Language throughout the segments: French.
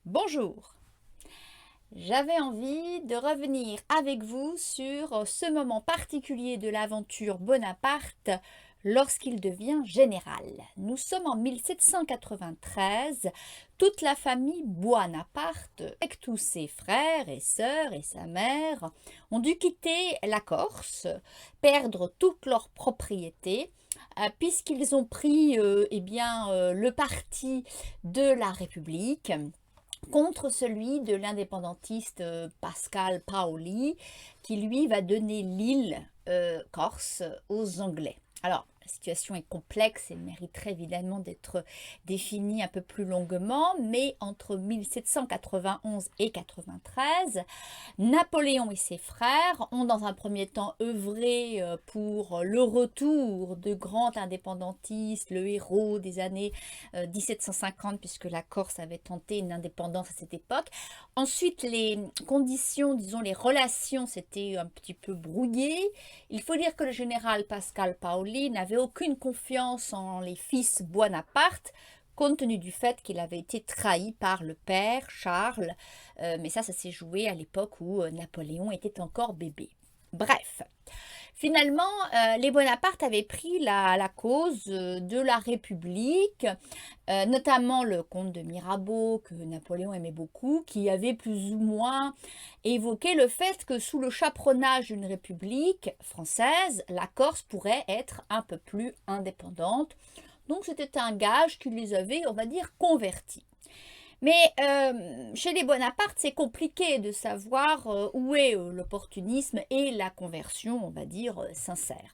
Bonjour, j'avais envie de revenir avec vous sur ce moment particulier de l'aventure Bonaparte lorsqu'il devient général. Nous sommes en 1793, toute la famille Buonaparte, avec tous ses frères et sœurs et sa mère, ont dû quitter la Corse, perdre toutes leurs propriétés, puisqu'ils ont pris le parti de la République contre celui de l'indépendantiste Pascal Paoli, qui lui va donner l'île Corse aux Anglais. Alors, la situation est complexe et mériterait évidemment d'être définie un peu plus longuement, mais entre 1791 et 93, Napoléon et ses frères ont dans un premier temps œuvré pour le retour de grands indépendantistes, le héros des années 1750, puisque la Corse avait tenté une indépendance à cette époque. Ensuite, les conditions, disons les relations, s'étaient un petit peu brouillées. Il faut dire que le général Pascal Paoli n'avait aucune confiance en les fils Buonaparte, compte tenu du fait qu'il avait été trahi par le père, Charles, mais ça s'est joué à l'époque où Napoléon était encore bébé. Bref, finalement, les Bonaparte avaient pris la cause de la République, notamment le comte de Mirabeau, que Napoléon aimait beaucoup, qui avait plus ou moins évoqué le fait que sous le chaperonnage d'une République française, la Corse pourrait être un peu plus indépendante. Donc c'était un gage qui les avait, on va dire, convertis. Mais chez les Bonaparte, c'est compliqué de savoir où est l'opportunisme et la conversion, on va dire, sincère.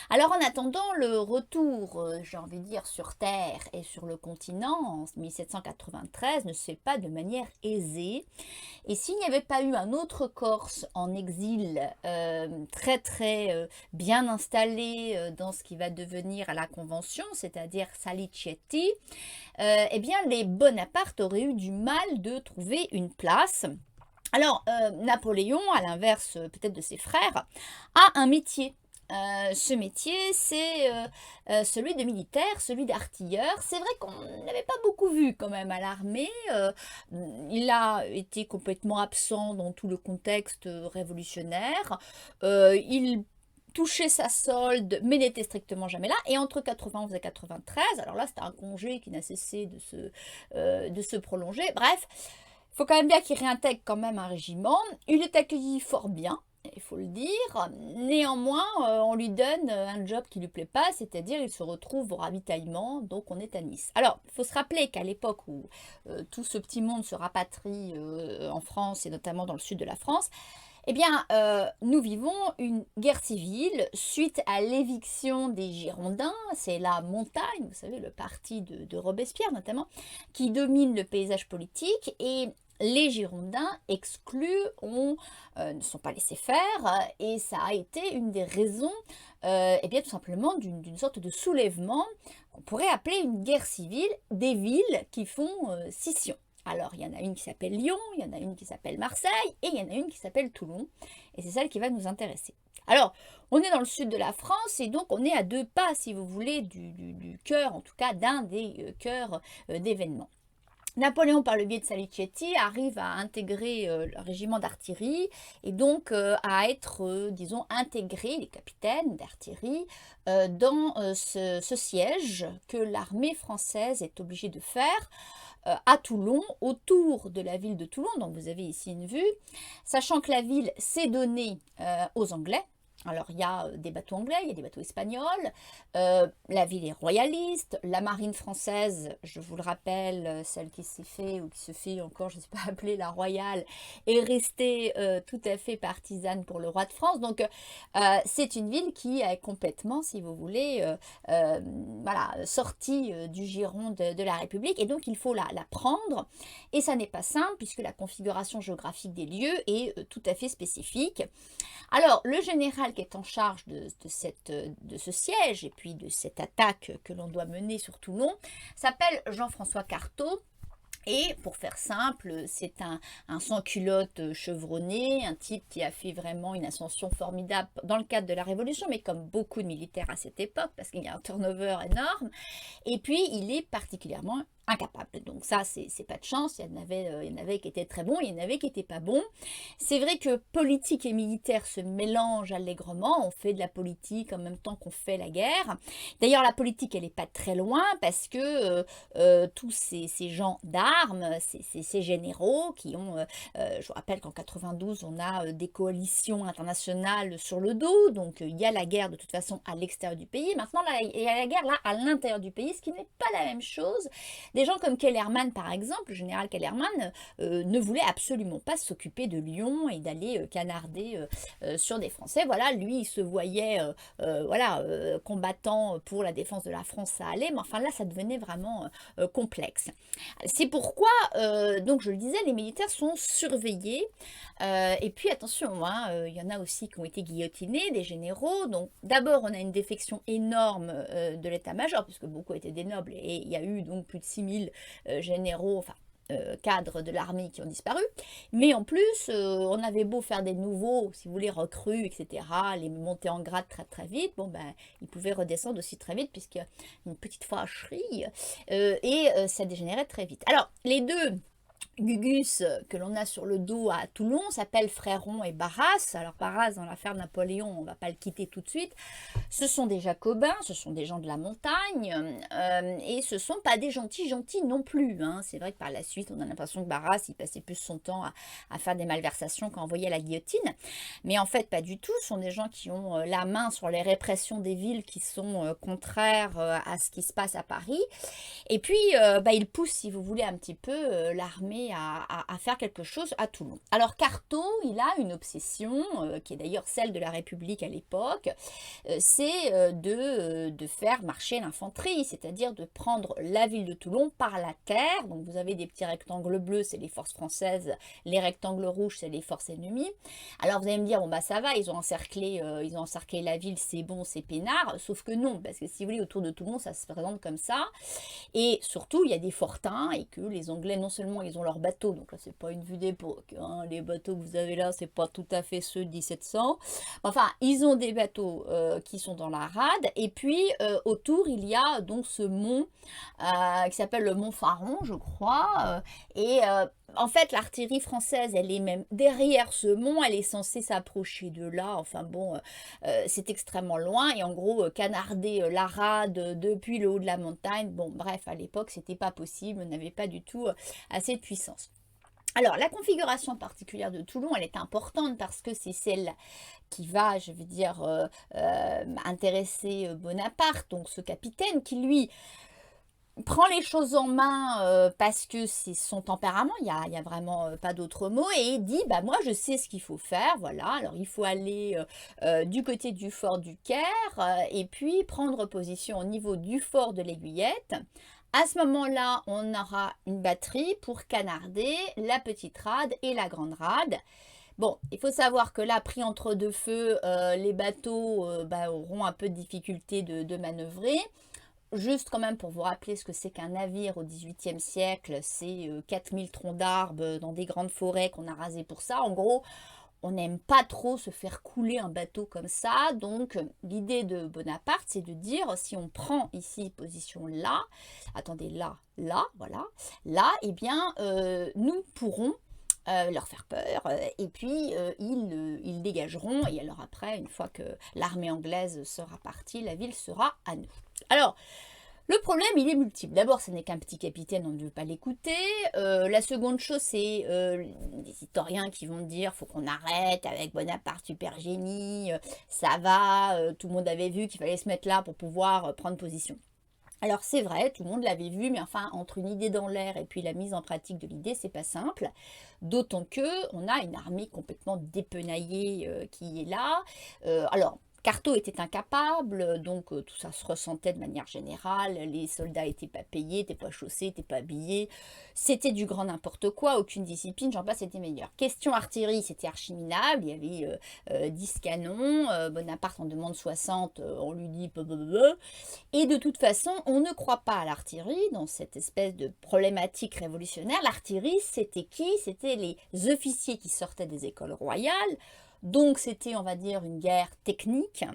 Alors en attendant le retour, j'ai envie de dire, sur Terre et sur le continent en 1793 ne se fait pas de manière aisée. Et s'il n'y avait pas eu un autre Corse en exil bien installé dans ce qui va devenir la Convention, c'est-à-dire Salicetti, eh bien les Bonaparte auraient eu du mal de trouver une place. Alors, Napoléon, à l'inverse peut-être de ses frères, a un métier. Ce métier, c'est celui de militaire, celui d'artilleur. C'est vrai qu'on n'avait pas beaucoup vu quand même à l'armée. Il a été complètement absent dans tout le contexte révolutionnaire. Il touchait sa solde, mais n'était strictement jamais là. Et entre 91 et 93, alors là, c'était un congé qui n'a cessé de se prolonger. Bref, il faut quand même bien qu'il réintègre quand même un régiment. Il est accueilli fort bien, il faut le dire. Néanmoins, on lui donne un job qui ne lui plaît pas, c'est-à-dire il se retrouve au ravitaillement, donc on est à Nice. Alors, il faut se rappeler qu'à l'époque où tout ce petit monde se rapatrie en France, et notamment dans le sud de la France, eh bien, nous vivons une guerre civile suite à l'éviction des Girondins. C'est la Montagne, vous savez, le parti de Robespierre notamment, qui domine le paysage politique. Et les Girondins exclus ne sont pas laissés faire. Et ça a été une des raisons, eh bien, tout simplement, d'une sorte de soulèvement qu'on pourrait appeler une guerre civile des villes qui font scission. Alors, il y en a une qui s'appelle Lyon, il y en a une qui s'appelle Marseille, et il y en a une qui s'appelle Toulon. Et c'est celle qui va nous intéresser. Alors, on est dans le sud de la France, et donc on est à 2 pas, si vous voulez, du cœur, en tout cas d'un des cœurs d'événements. Napoléon, par le biais de Salicetti, arrive à intégrer le régiment d'artillerie et donc à être, disons, intégré, les capitaines d'artillerie, dans ce siège que l'armée française est obligée de faire à Toulon, autour de la ville de Toulon, donc vous avez ici une vue, sachant que la ville s'est donnée aux Anglais. Alors il y a des bateaux anglais, il y a des bateaux espagnols, la ville est royaliste, la marine française, je vous le rappelle, celle qui s'est fait ou qui se fait encore, je ne sais pas appeler la royale, est restée tout à fait partisane pour le roi de France. Donc c'est une ville qui est complètement, si vous voulez, voilà, sortie du giron de la République, et donc il faut la prendre, et ça n'est pas simple puisque la configuration géographique des lieux est tout à fait spécifique. Alors, le général qui est en charge de ce siège et puis de cette attaque que l'on doit mener sur Toulon s'appelle Jean-François Carteau. Et pour faire simple, c'est un sans-culotte chevronné, un type qui a fait vraiment une ascension formidable dans le cadre de la Révolution, mais comme beaucoup de militaires à cette époque, parce qu'il y a un turnover énorme. Et puis, il est particulièrement incapable. Donc ça, c'est pas de chance. Il y en avait qui étaient très bons, il y en avait qui n'étaient pas bons. C'est vrai que politique et militaire se mélangent allègrement. On fait de la politique en même temps qu'on fait la guerre. D'ailleurs, la politique, elle n'est pas très loin parce que tous ces gens d'armes, ces généraux qui ont... je vous rappelle qu'en 92, on a des coalitions internationales sur le dos. Donc, il y a la guerre de toute façon à l'extérieur du pays. Maintenant, là, il y a la guerre là à l'intérieur du pays, ce qui n'est pas la même chose. Des gens comme Kellerman, par exemple, le général Kellerman, ne voulait absolument pas s'occuper de Lyon et d'aller canarder sur des Français. Voilà, lui, il se voyait combattant pour la défense de la France, ça allait, mais enfin là, ça devenait vraiment complexe. C'est pourquoi, donc je le disais, les militaires sont surveillés. Et puis attention, il y en a aussi qui ont été guillotinés, des généraux. Donc d'abord, on a une défection énorme de l'état-major, puisque beaucoup étaient des nobles, et il y a eu donc plus de 6000 généraux, enfin cadres de l'armée qui ont disparu. Mais en plus, on avait beau faire des nouveaux, si vous voulez, recrues, etc., les monter en grade très très vite, bon ben, ils pouvaient redescendre aussi très vite, puisqu'il y a une petite fâcherie, et ça dégénérait très vite. Alors, les deux Gugus que l'on a sur le dos à Toulon s'appelle Fréron et Barras. Alors Barras, dans l'affaire Napoléon, on ne va pas le quitter tout de suite. Ce sont des Jacobins, ce sont des gens de la montagne, et ce ne sont pas des gentils non plus. C'est vrai que par la suite, on a l'impression que Barras, il passait plus son temps à faire des malversations qu'à envoyer à la guillotine. Mais en fait, pas du tout. Ce sont des gens qui ont la main sur les répressions des villes qui sont contraires à ce qui se passe à Paris. Et puis, ils poussent, si vous voulez, un petit peu l'armée à faire quelque chose à Toulon. Alors Cartaux, il a une obsession, qui est d'ailleurs celle de la République à l'époque, c'est de faire marcher l'infanterie, c'est-à-dire de prendre la ville de Toulon par la terre. Donc vous avez des petits rectangles bleus, c'est les forces françaises, les rectangles rouges, c'est les forces ennemies. Alors vous allez me dire, bon bah ça va, ils ont encerclé la ville, c'est bon, c'est peinard, sauf que non, parce que si vous voulez, autour de Toulon, ça se présente comme ça. Et surtout, il y a des fortins et que les Anglais, non seulement ils ont leurs bateaux, donc là c'est pas une vue d'époque, les bateaux que vous avez là, c'est pas tout à fait ceux de 1700. Enfin, ils ont des bateaux qui sont dans la rade, et puis autour il y a donc ce mont qui s'appelle le mont Faron, je crois, et en fait, l'artillerie française, elle est même derrière ce mont, elle est censée s'approcher de là. Enfin bon, c'est extrêmement loin. Et en gros, canarder la rade depuis le haut de la montagne, bon, bref, à l'époque, c'était pas possible. On n'avait pas du tout assez de puissance. Alors, la configuration particulière de Toulon, elle est importante parce que c'est celle qui va, je veux dire, intéresser Bonaparte, donc ce capitaine qui, lui, prend les choses en main parce que c'est son tempérament, il y a vraiment pas d'autre mot, et il dit, bah moi je sais ce qu'il faut faire, voilà, alors il faut aller du côté du fort du Caire, et puis prendre position au niveau du fort de l'Aiguillette. À ce moment-là, on aura une batterie pour canarder la petite rade et la grande rade. Bon, il faut savoir que là, pris entre deux feux, les bateaux auront un peu de difficulté de manœuvrer. Juste quand même pour vous rappeler ce que c'est qu'un navire au XVIIIe siècle, c'est 4000 troncs d'arbres dans des grandes forêts qu'on a rasés pour ça. En gros, on n'aime pas trop se faire couler un bateau comme ça. Donc, l'idée de Bonaparte, c'est de dire, si on prend ici position là, attendez, là, voilà, là, eh bien, nous pourrons leur faire peur, et puis ils dégageront, et alors après, une fois que l'armée anglaise sera partie, la ville sera à nous. Alors, le problème, il est multiple. D'abord, ce n'est qu'un petit capitaine, on ne veut pas l'écouter. La seconde chose, c'est des historiens qui vont dire, faut qu'on arrête avec Bonaparte, super génie, ça va, tout le monde avait vu qu'il fallait se mettre là pour pouvoir prendre position. Alors c'est vrai, tout le monde l'avait vu, mais enfin, entre une idée dans l'air et puis la mise en pratique de l'idée, c'est pas simple. D'autant que on a une armée complètement dépenaillée qui est là. Alors, Cartaux était incapable, donc tout ça se ressentait de manière générale. Les soldats n'étaient pas payés, n'étaient pas chaussés, n'étaient pas habillés. C'était du grand n'importe quoi, aucune discipline, j'en passe, c'était meilleur. Question artillerie, c'était archi minable. Il y avait 10 canons. Bonaparte en demande 60, on lui dit... Et de toute façon, on ne croit pas à l'artillerie dans cette espèce de problématique révolutionnaire. L'artillerie, c'était qui? C'était les officiers qui sortaient des écoles royales, Donc c'était, on va dire, une guerre technique.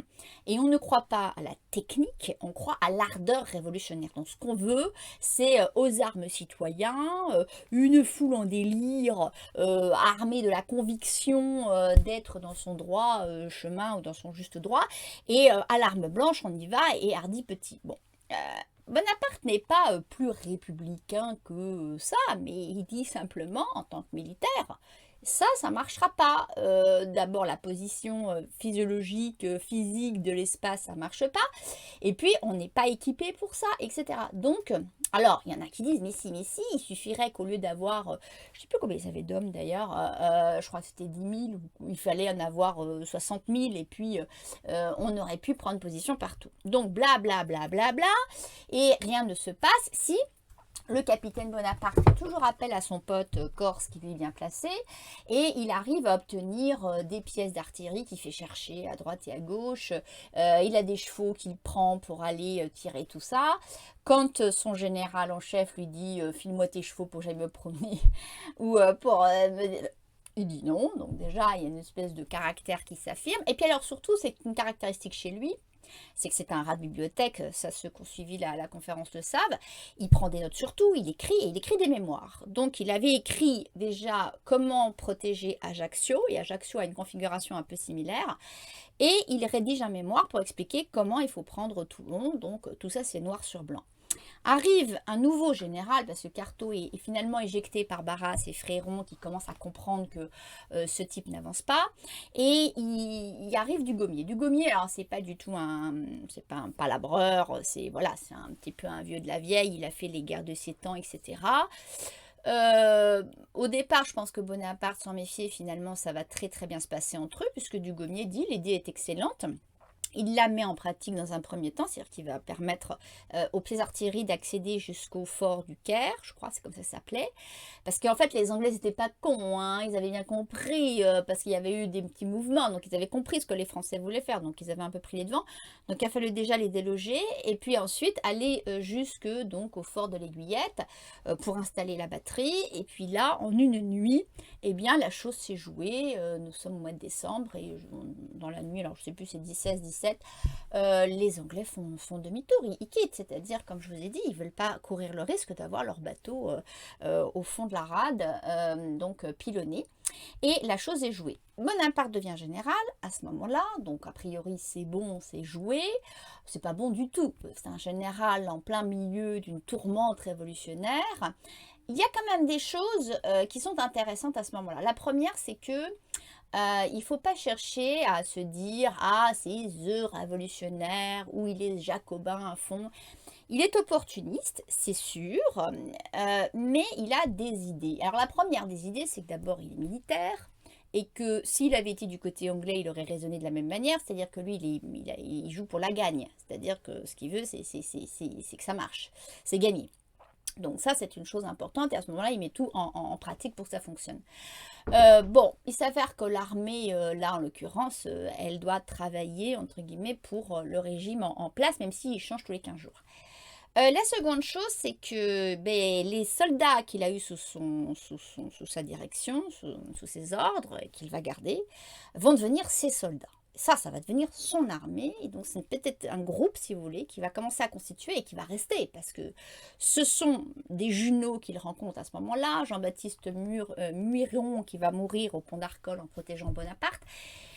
Et on ne croit pas à la technique, on croit à l'ardeur révolutionnaire. Donc ce qu'on veut, c'est aux armes citoyens, une foule en délire, armée de la conviction d'être dans son droit chemin ou dans son juste droit. Et à l'arme blanche, on y va et hardi petit. Bon. Bonaparte n'est pas plus républicain que ça, mais il dit simplement, en tant que militaire, ça ne marchera pas. D'abord, la position physiologique, physique de l'espace, ça ne marche pas. Et puis, on n'est pas équipé pour ça, etc. Donc, alors, il y en a qui disent, mais si, il suffirait qu'au lieu d'avoir, je ne sais plus combien ils avaient d'hommes d'ailleurs, je crois que c'était 10 000, ou il fallait en avoir 60 000, et puis on aurait pu prendre position partout. Donc, bla, bla, bla, bla, bla, et rien ne se passe si le capitaine Bonaparte fait toujours appel à son pote corse qui lui est bien placé et il arrive à obtenir des pièces d'artillerie qu'il fait chercher à droite et à gauche. Il a des chevaux qu'il prend pour aller tirer tout ça. Quand son général en chef lui dit file-moi tes chevaux pour que j'aille me promener ou il dit non. Donc déjà, il y a une espèce de caractère qui s'affirme. Et puis alors surtout, c'est une caractéristique chez lui, c'est que c'est un rat de bibliothèque, ça ceux qui ont suivi la conférence le savent, il prend des notes sur tout, il écrit des mémoires. Donc il avait écrit déjà comment protéger Ajaccio, et Ajaccio a une configuration un peu similaire, et il rédige un mémoire pour expliquer comment il faut prendre Toulon, donc tout ça c'est noir sur blanc. Arrive un nouveau général, parce que Carto est finalement éjecté par Barras et Fréron qui commencent à comprendre que ce type n'avance pas. Et il arrive Dugommier. Dugommier, alors c'est pas du tout c'est pas un palabreur, c'est voilà, c'est un petit peu un vieux de la vieille, il a fait les guerres de 7 ans, etc. Au départ, je pense que Bonaparte s'en méfiait, finalement ça va très très bien se passer entre eux, puisque Dugommier dit l'idée est excellente. Il la met en pratique dans un premier temps, c'est-à-dire qu'il va permettre aux pièces d'artillerie d'accéder jusqu'au fort du Caire, je crois, c'est comme ça s'appelait. Parce qu'en fait, les Anglais n'étaient pas cons, hein, ils avaient bien compris, parce qu'il y avait eu des petits mouvements, donc ils avaient compris ce que les Français voulaient faire, donc ils avaient un peu pris les devants. Donc il a fallu déjà les déloger, et puis ensuite aller jusque donc, au fort de l'Aiguillette pour installer la batterie. Et puis là, en une nuit, eh bien, la chose s'est jouée. Nous sommes au mois de décembre, et dans la nuit, alors je ne sais plus, c'est 17, les Anglais font demi-tour, ils quittent, c'est-à-dire, comme je vous ai dit, ils ne veulent pas courir le risque d'avoir leur bateau au fond de la rade, donc pilonné. Et la chose est jouée. Bonaparte devient général à ce moment-là, donc a priori c'est bon, c'est joué. C'est pas bon du tout, c'est un général en plein milieu d'une tourmente révolutionnaire. Il y a quand même des choses qui sont intéressantes à ce moment-là. La première, c'est que il ne faut pas chercher à se dire « Ah, c'est The révolutionnaire » ou « Il est jacobin à fond ». Il est opportuniste, c'est sûr, mais il a des idées. Alors la première des idées, c'est que d'abord il est militaire, et que s'il avait été du côté anglais, il aurait raisonné de la même manière, c'est-à-dire que lui, il joue pour la gagne. C'est-à-dire que ce qu'il veut, c'est que ça marche, c'est gagner. Donc ça, c'est une chose importante, et à ce moment-là, il met tout en pratique pour que ça fonctionne. Bon, il s'avère que l'armée, là en l'occurrence, elle doit travailler, entre guillemets, pour le régime en place, même s'il change tous les 15 jours. La seconde chose, c'est que les soldats qu'il a eus sous sa direction, sous ses ordres, et qu'il va garder, vont devenir ses soldats. Ça va devenir son armée, et donc c'est peut-être un groupe, si vous voulez, qui va commencer à constituer et qui va rester, parce que ce sont des Junot qu'il rencontre à ce moment-là, Jean-Baptiste Muiron qui va mourir au pont d'Arcole en protégeant Bonaparte.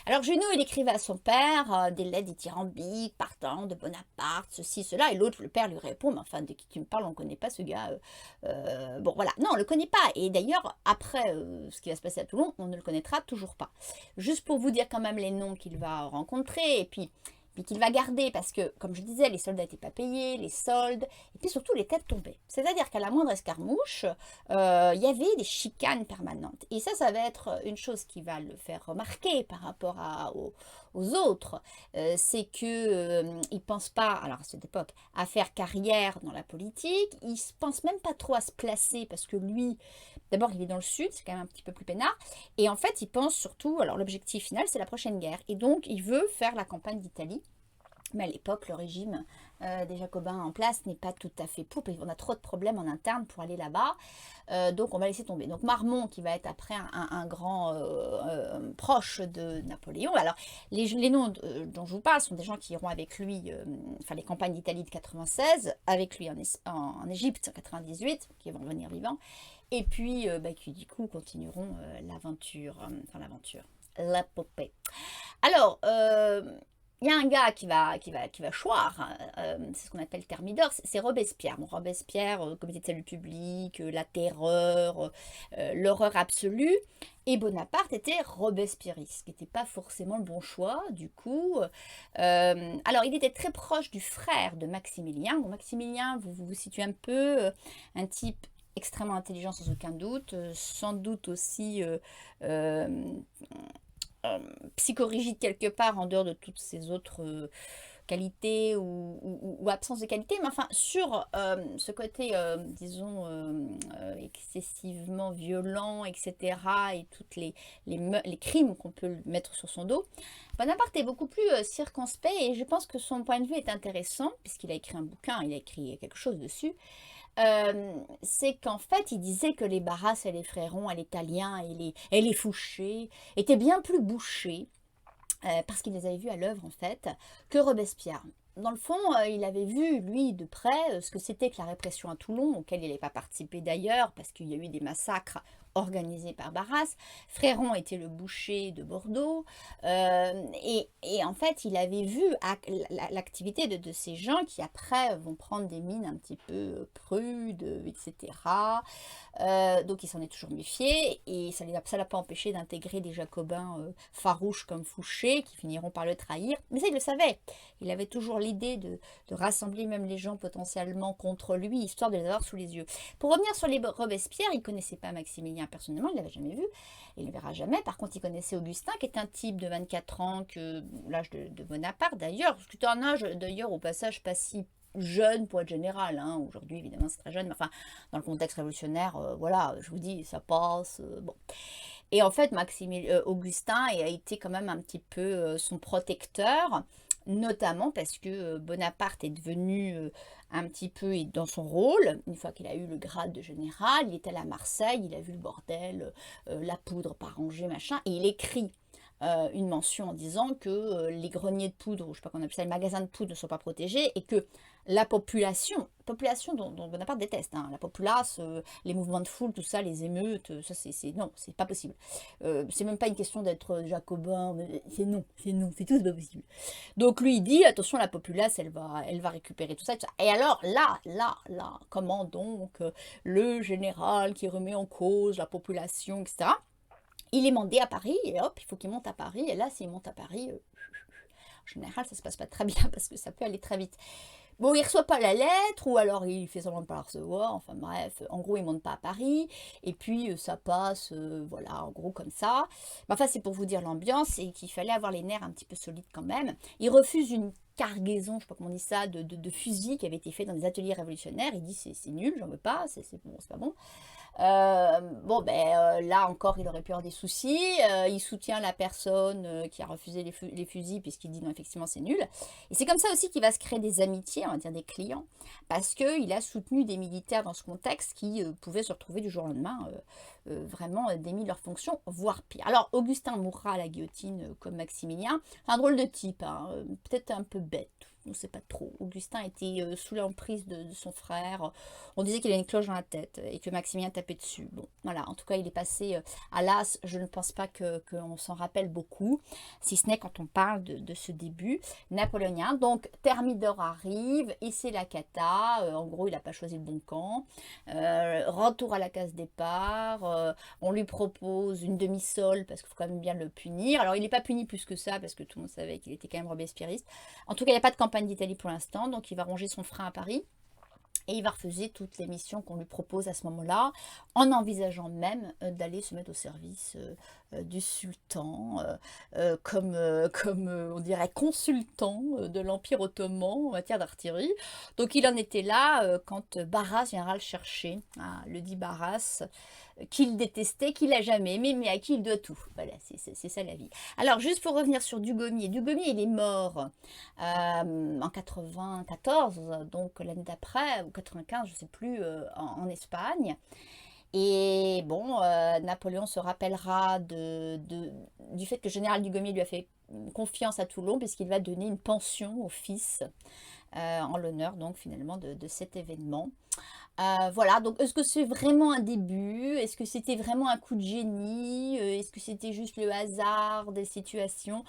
Alors Junot, il écrivait à son père des lettres dithyrambiques partant de Bonaparte, ceci, cela, et l'autre, le père lui répond, mais enfin, de qui tu me parles, on ne connaît pas ce gars. Bon, voilà, non, on ne le connaît pas, et d'ailleurs, après ce qui va se passer à Toulon, on ne le connaîtra toujours pas. Juste pour vous dire quand même les noms qu'il va rencontrer, et puis qu'il va garder, parce que, comme je disais, les soldats n'étaient pas payés, les soldes, et puis surtout les têtes tombaient. C'est-à-dire qu'à la moindre escarmouche, il y avait des chicanes permanentes. Et ça va être une chose qui va le faire remarquer par rapport aux autres. C'est qu'il ne pense pas, alors à cette époque, à faire carrière dans la politique, il ne pense même pas trop à se placer, parce que lui, d'abord, il est dans le sud, c'est quand même un petit peu plus peinard, et en fait, il pense surtout, alors l'objectif final, c'est la prochaine guerre, et donc il veut faire la campagne d'Italie. Mais à l'époque, le régime des Jacobins en place n'est pas tout à fait pour. On a trop de problèmes en interne pour aller là-bas. Donc on va laisser tomber. Donc Marmont, qui va être après un grand proche de Napoléon. Alors les noms dont je vous parle sont des gens qui iront avec lui, enfin les campagnes d'Italie de 96, avec lui en Égypte en 98, qui vont revenir vivants. Et puis qui du coup continueront l'épopée. Alors, il y a un gars qui va choir, c'est ce qu'on appelle Thermidor, c'est Robespierre. Bon, Robespierre, comité de salut public, la terreur, l'horreur absolue. Et Bonaparte était robespierriste, ce qui n'était pas forcément le bon choix, du coup. Alors, il était très proche du frère de Maximilien. Bon, Maximilien, vous situez un peu, un type extrêmement intelligent sans aucun doute, sans doute aussi psychorigide quelque part en dehors de toutes ces autres qualités ou absence de qualité, mais enfin sur ce côté, disons, excessivement violent, etc., et toutes les crimes qu'on peut mettre sur son dos, Bonaparte est beaucoup plus circonspect et je pense que son point de vue est intéressant, puisqu'il a écrit un bouquin, il a écrit quelque chose dessus. C'est qu'en fait, il disait que les Barras et les Frérons, et les Taliens et les Fouchés étaient bien plus bouchés, parce qu'il les avait vus à l'œuvre en fait, que Robespierre. Dans le fond, il avait vu, lui, de près, ce que c'était que la répression à Toulon, auquel il n'avait pas participé d'ailleurs, parce qu'il y a eu des massacres organisés par Barras. Fréron était le boucher de Bordeaux. Et en fait, il avait vu l'activité de ces gens qui, après, vont prendre des mines un petit peu prudes, etc. Donc, il s'en est toujours méfié. Et ça ne l'a pas empêché d'intégrer des jacobins farouches comme Fouché, qui finiront par le trahir. Mais ça, il le savait. Il avait toujours l'idée de rassembler même les gens potentiellement contre lui, histoire de les avoir sous les yeux. Pour revenir sur les Robespierre, il ne connaissait pas Maximilien personnellement, il ne l'avait jamais vu, et il ne le verra jamais. Par contre, il connaissait Augustin, qui est un type de 24 ans, l'âge de Bonaparte d'ailleurs, parce que c'est un âge d'ailleurs au passage pas si jeune pour être général, hein. Aujourd'hui évidemment c'est très jeune, mais enfin dans le contexte révolutionnaire, voilà, je vous dis, ça passe, bon. Et en fait, Augustin a été quand même un petit peu son protecteur, notamment parce que Bonaparte est devenu un petit peu dans son rôle, une fois qu'il a eu le grade de général, il est allé à Marseille, il a vu le bordel, la poudre pas rangée, machin, et il écrit une mention en disant que les greniers de poudre, ou je sais pas comment on appelle ça, les magasins de poudre ne sont pas protégés, et que la population dont Bonaparte déteste, hein, la populace, les mouvements de foule, tout ça, les émeutes, ça non, c'est pas possible. C'est même pas une question d'être jacobin, c'est non, c'est tout, c'est pas possible. Donc lui il dit, attention, la populace, elle va récupérer tout ça, tout ça. Et alors là, comment donc le général qui remet en cause la population, etc., il est mandé à Paris, et hop, il faut qu'il monte à Paris, et là, s'il monte à Paris, en général, ça se passe pas très bien, parce que ça peut aller très vite. Bon, il reçoit pas la lettre, ou alors il fait semblant de pas la recevoir, enfin bref, en gros, il monte pas à Paris, et puis ça passe, voilà, en gros, comme ça. Enfin, c'est pour vous dire l'ambiance, et qu'il fallait avoir les nerfs un petit peu solides quand même. Il refuse une cargaison, je sais pas comment on dit ça, de fusils qui avait été fait dans des ateliers révolutionnaires. Il dit, c'est nul, j'en veux pas, c'est pas bon. Là encore il aurait pu avoir des soucis, il soutient la personne qui a refusé les fusils puisqu'il dit non, effectivement c'est nul, et c'est comme ça aussi qu'il va se créer des amitiés, on va dire des clients, parce qu'il a soutenu des militaires dans ce contexte qui pouvaient se retrouver du jour au lendemain vraiment démis de leur fonction, voire pire. Alors Augustin mourra à la guillotine comme Maximilien, un drôle de type, hein, peut-être un peu bête, on ne sait pas trop. Augustin était sous l'emprise de son frère. On disait qu'il avait une cloche dans la tête et que Maximilien tapait dessus. Bon, voilà, en tout cas, il est passé à l'as. Je ne pense pas qu'on s'en rappelle beaucoup, si ce n'est quand on parle de ce début napoléonien. Donc, Thermidor arrive et c'est la cata. En gros, il n'a pas choisi le bon camp. Retour à la case départ. On lui propose une demi-solde parce qu'il faut quand même bien le punir. Alors, il n'est pas puni plus que ça parce que tout le monde savait qu'il était quand même robespierriste. En tout cas, il n'y a pas de campagne d'Italie pour l'instant, donc il va ronger son frein à Paris. Et il va refuser toutes les missions qu'on lui propose à ce moment-là, en envisageant même d'aller se mettre au service du sultan, comme on dirait consultant de l'Empire ottoman en matière d'artillerie. Donc il en était là quand Barras viendra le chercher, hein, le dit Barras, qu'il détestait, qu'il a jamais aimé, mais à qui il doit tout. Voilà, c'est ça la vie. Alors, juste pour revenir sur Dugommier. Dugommier, il est mort en 94, donc l'année d'après, ou 95, je ne sais plus, en Espagne. Et bon, Napoléon se rappellera du fait que le général Dugommier lui a fait confiance à Toulon, puisqu'il va donner une pension au fils en l'honneur, donc finalement, de cet événement. Voilà, donc est-ce que c'est vraiment un début? Est-ce que c'était vraiment un coup de génie? Est-ce que c'était juste le hasard des situations?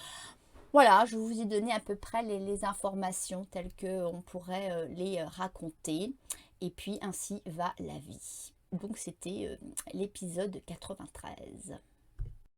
Voilà, je vous ai donné à peu près les informations telles qu'on pourrait les raconter. Et puis ainsi va la vie. Donc c'était l'épisode 93.